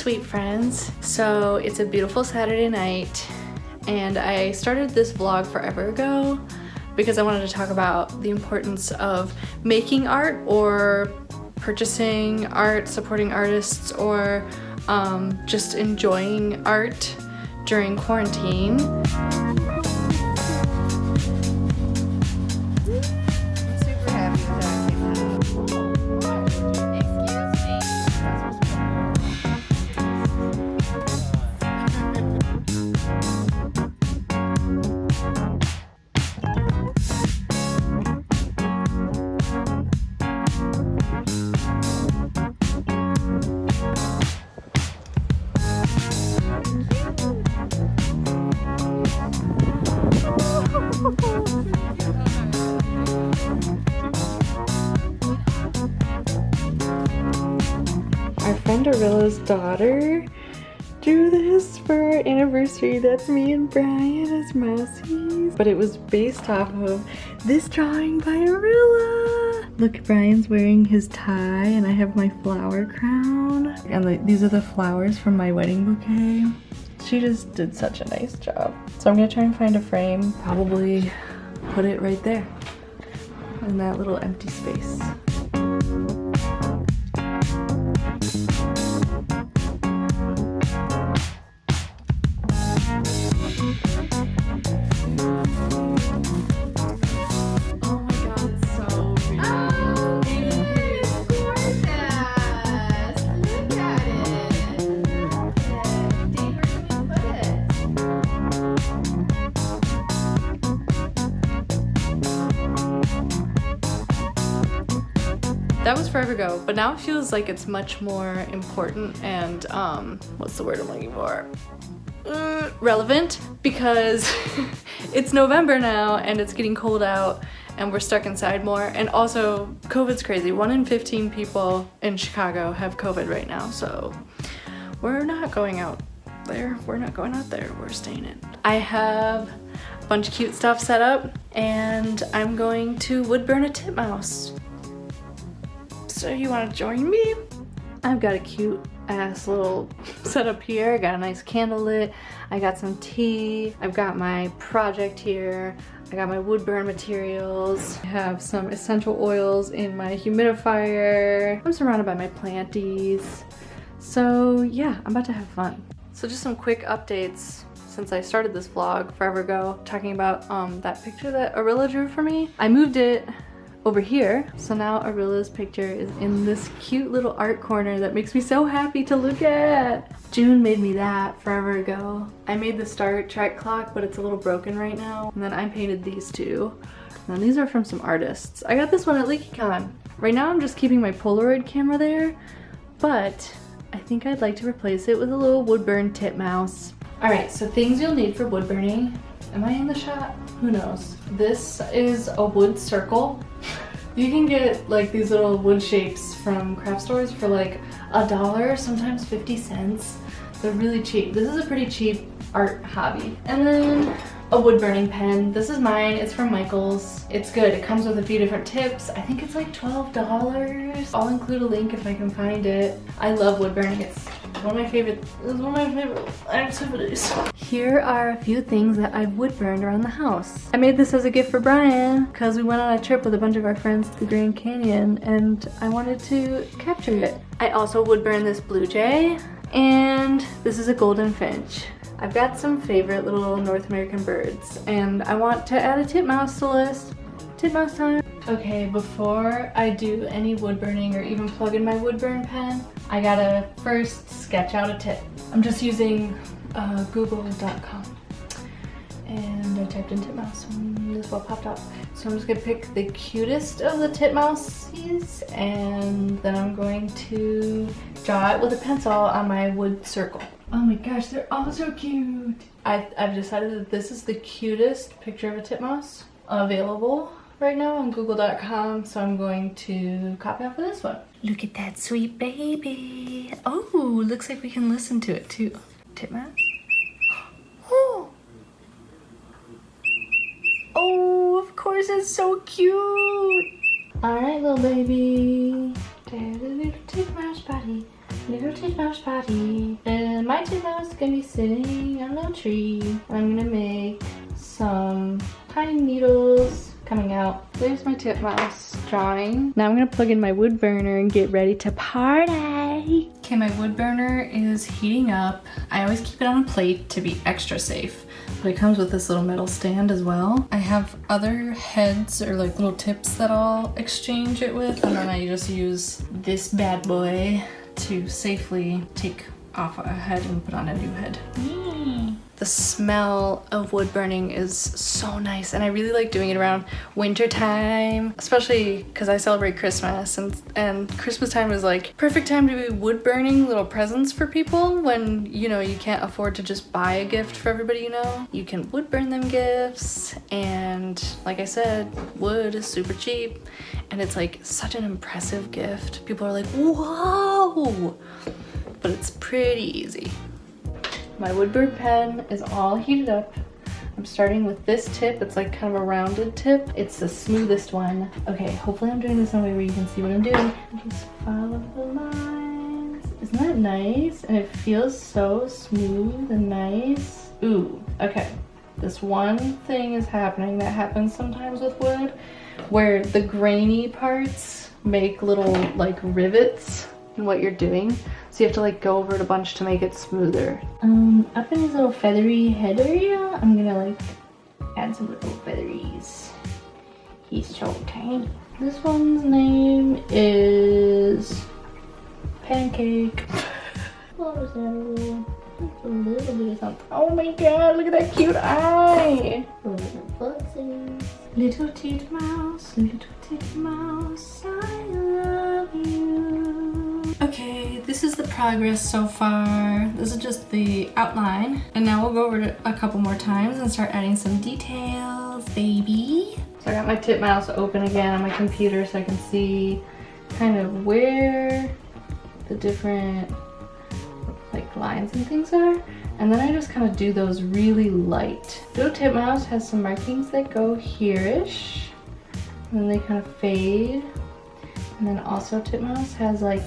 sweet friends. So it's a beautiful Saturday night and I started this vlog forever ago because I wanted to talk about the importance of making art or purchasing art, supporting artists, or just enjoying art during quarantine. Our friend Arilla's daughter drew this for our anniversary. That's me and Brian as mousies. But it was based off of this drawing by Arilla. Look, Brian's wearing his tie and I have my flower crown. And these are the flowers from my wedding bouquet. She just did such a nice job. So I'm gonna try and find a frame, probably put it right there in that little empty space. That was forever ago, but now it feels like it's much more important and, what's the word I'm looking for? Relevant, because it's November now and it's getting cold out and we're stuck inside more. And also, COVID's crazy. 1 in 15 people in Chicago have COVID right now, so we're not going out there. We're not going out there. We're staying in. I have a bunch of cute stuff set up and I'm going to woodburn a titmouse. So you want to join me? I've got a cute ass little setup here. I got a nice candle lit. I got some tea. I've got my project here. I got my woodburn materials. I have some essential oils in my humidifier. I'm surrounded by my planties. So yeah, I'm about to have fun. So just some quick updates since I started this vlog forever ago, talking about that picture that Arilla drew for me. I moved it over here. So now Arilla's picture is in this cute little art corner that makes me so happy to look at. June made me that forever ago. I made the Star Trek clock, but it's a little broken right now. And then I painted these two. And these are from some artists. I got this one at LeakyCon. Right now I'm just keeping my Polaroid camera there, but I think I'd like to replace it with a little woodburn titmouse. All right, so things you'll need for wood burning. Am I in the shot? Who knows? This is a wood circle. You can get like these little wood shapes from craft stores for like $1, sometimes 50 cents. They're really cheap. This is a pretty cheap art hobby. And then a wood burning pen. This is mine. It's from Michael's. It's good. It comes with a few different tips. I think it's like $12. I'll include a link if I can find it. I love wood burning. It's one of my favorite activities. Here are a few things that I've wood burned around the house. I made this as a gift for Brian because we went on a trip with a bunch of our friends to the Grand Canyon and I wanted to capture it. I also wood burned this blue jay and this is a golden finch. I've got some favorite little North American birds and I want to add a titmouse to the list. Titmouse time. Okay, before I do any wood burning or even plug in my wood burn pen, I gotta first sketch out a tip. I'm just using google.com and I typed in titmouse and this one popped up. So I'm just gonna pick the cutest of the titmouses and then I'm going to draw it with a pencil on my wood circle. Oh my gosh, they're all so cute. I've decided that this is the cutest picture of a titmouse available right now on google.com, so I'm going to copy off of this one. Look at that sweet baby. Oh, looks like we can listen to it too. Titmouse. Oh, oh, of course, it's so cute. All right, little baby. There's a little titmouse buddy. Little Titmouse party. And my Titmouse is gonna be sitting on a little tree. I'm gonna make some pine needles coming out. There's my Titmouse drawing. Now I'm gonna plug in my wood burner and get ready to party. Okay, my wood burner is heating up. I always keep it on a plate to be extra safe, but it comes with this little metal stand as well. I have other heads or like little tips that I'll exchange it with, and then I just use this bad boy to safely take off a head and put on a new head. The smell of wood burning is so nice, and I really like doing it around winter time, especially because I celebrate Christmas, and Christmas time is like perfect time to be wood burning little presents for people when, you know, you can't afford to just buy a gift for everybody you know. You can wood burn them gifts, and like I said, wood is super cheap, and it's like such an impressive gift. People are like, whoa, but it's pretty easy. My Woodburn pen is all heated up. I'm starting with this tip. It's like kind of a rounded tip. It's the smoothest one. Okay, hopefully I'm doing this in a way where you can see what I'm doing. Just follow the lines. Isn't that nice? And it feels so smooth and nice. Ooh, okay. This one thing is happening that happens sometimes with wood, where the grainy parts make little like rivets in what you're doing. So you have to like go over it a bunch to make it smoother. Up in his little feathery head area, I'm gonna like add some little featheries. He's so tiny. This one's name is Pancake. What was that? Just a little bit of something. Oh my god, look at that cute eye! Little Titmouse, I love you. Okay, this is the progress so far. This is just the outline. And now we'll go over it a couple more times and start adding some details, baby. So I got my Titmouse open again on my computer so I can see kind of where the different like lines and things are. And then I just kind of do those really light. Little Titmouse has some markings that go here-ish, and then they kind of fade. And then also Titmouse has like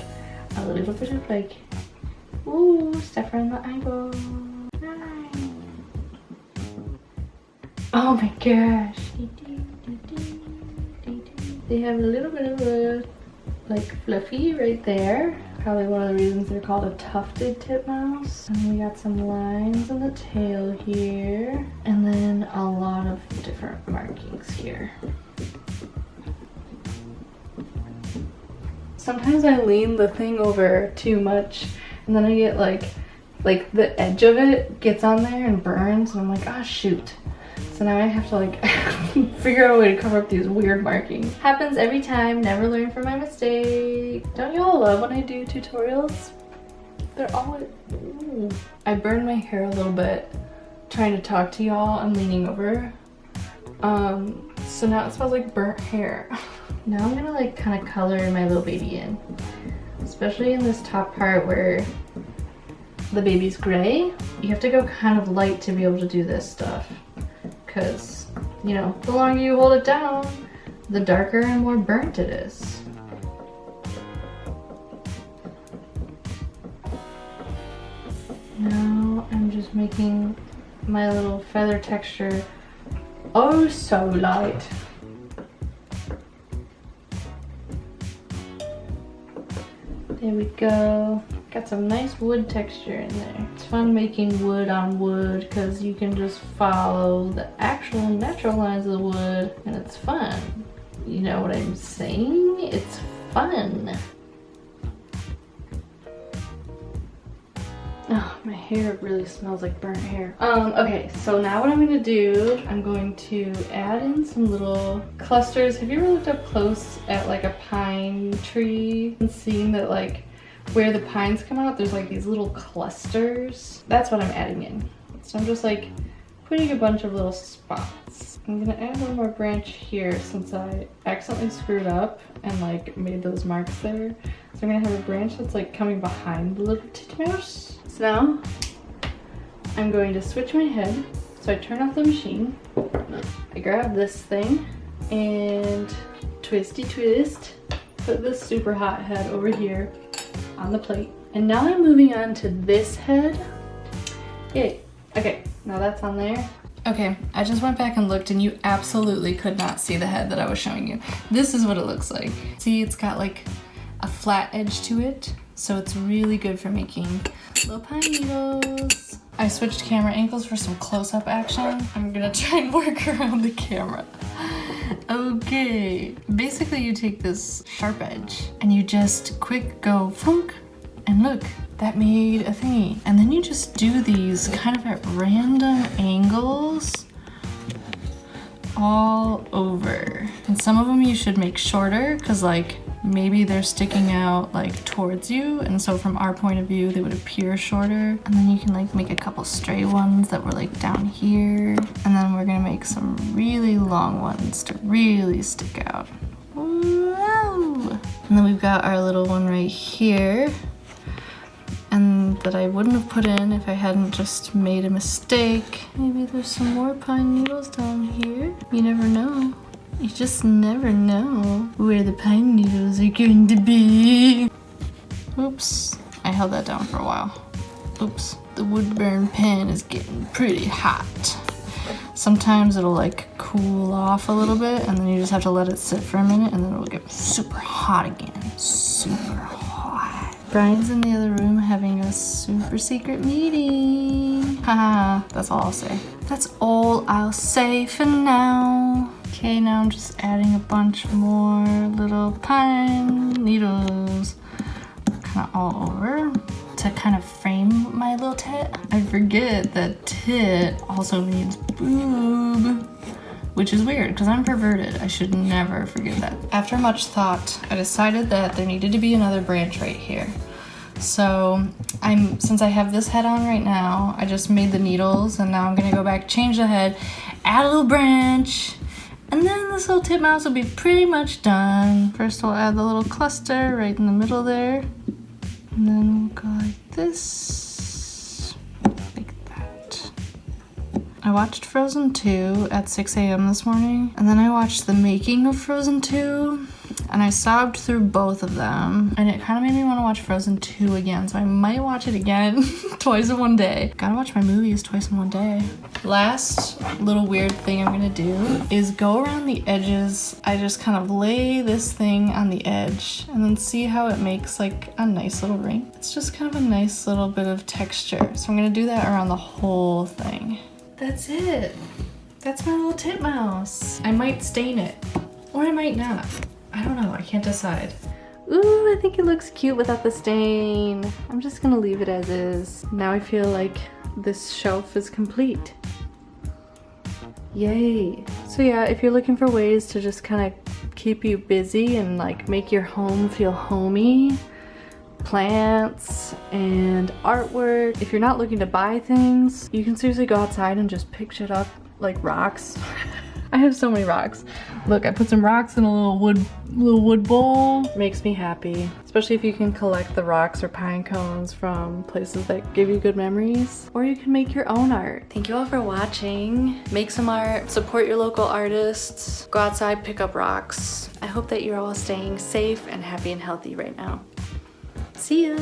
a little bit of like, ooh, stuff around the eyeball. Nice. Oh my gosh. They have a little bit of a like fluffy right there. Probably one of the reasons they're called a tufted titmouse. And we got some lines in the tail here. And then a lot of different markings here. Sometimes I lean the thing over too much and then I get like the edge of it gets on there and burns and I'm like, oh shoot. So now I have to like figure out a way to cover up these weird markings. Happens every time, never learn from my mistake. Don't y'all love when I do tutorials? They're always, ooh. I burned my hair a little bit trying to talk to y'all and leaning over. So now it smells like burnt hair. Now I'm gonna like kind of color my little baby in. Especially in this top part where the baby's gray. You have to go kind of light to be able to do this stuff. Because, you know, the longer you hold it down, the darker and more burnt it is. Now I'm just making my little feather texture oh so light. There we go. Got some nice wood texture in there. It's fun making wood on wood because you can just follow the actual natural lines of the wood and it's fun. You know what I'm saying? It's fun. Oh, my hair really smells like burnt hair. Okay, so now what I'm gonna do, I'm going to add in some little clusters. Have you ever looked up close at like a pine tree and seen that like where the pines come out, there's like these little clusters? That's what I'm adding in. So I'm just like putting a bunch of little spots. I'm gonna add one more branch here since I accidentally screwed up and like made those marks there. So I'm gonna have a branch that's like coming behind the little Titmouse. So now I'm going to switch my head. So I turn off the machine. I grab this thing and twisty twist. Put this super hot head over here on the plate. And now I'm moving on to this head. Yay. Okay, now that's on there. Okay, I just went back and looked and you absolutely could not see the head that I was showing you. This is what it looks like. See, it's got like a flat edge to it, so it's really good for making little pine needles. I switched camera angles for some close-up action. I'm gonna try and work around the camera. Okay, basically you take this sharp edge and you just quick go funk, and look, that made a thingy. And then you just do these kind of at random angles all over. And some of them you should make shorter because like maybe they're sticking out like towards you, and so from our point of view they would appear shorter. And then you can like make a couple stray ones that were like down here, and then we're gonna make some really long ones to really stick out. Wow. And then we've got our little one right here, and that I wouldn't have put in if I hadn't just made a mistake. Maybe there's some more pine needles down here. You never know. You just never know where the pine needles are going to be. Oops, I held that down for a while. Oops, the Woodburn pen is getting pretty hot. Sometimes it'll like cool off a little bit and then you just have to let it sit for a minute and then it'll get super hot again. Super hot. Brian's in the other room having a super secret meeting. Haha, that's all I'll say. That's all I'll say for now. Okay, now I'm just adding a bunch more little pine needles kind of all over to kind of frame my little tit. I forget that tit also means boob, which is weird because I'm perverted. I should never forget that. After much thought, I decided that there needed to be another branch right here. So since I have this head on right now, I just made the needles and now I'm gonna go back, change the head, add a little branch, and then this little titmouse will be pretty much done. First we'll add the little cluster right in the middle there. And then we'll go like this, like that. I watched Frozen 2 at 6 a.m. this morning, and then I watched the making of Frozen 2, and I sobbed through both of them, and it kind of made me want to watch Frozen 2 again, so I might watch it again twice in one day. Gotta watch my movies twice in one day. Last little weird thing I'm gonna do is go around the edges. I just kind of lay this thing on the edge and then see how it makes like a nice little ring. It's just kind of a nice little bit of texture. So I'm gonna do that around the whole thing. That's it. That's my little titmouse. I might stain it, or I might not. I don't know, I can't decide. Ooh, I think it looks cute without the stain. I'm just gonna leave it as is. Now I feel like this shelf is complete. Yay. So yeah, if you're looking for ways to just kind of keep you busy and like make your home feel homey, plants and artwork. If you're not looking to buy things, you can seriously go outside and just pick shit up, like rocks. I have so many rocks. Look, I put some rocks in a little wood bowl. Makes me happy, especially if you can collect the rocks or pine cones from places that give you good memories. Or you can make your own art. Thank you all for watching. Make some art, support your local artists, go outside, pick up rocks. I hope that you're all staying safe and happy and healthy right now. See ya.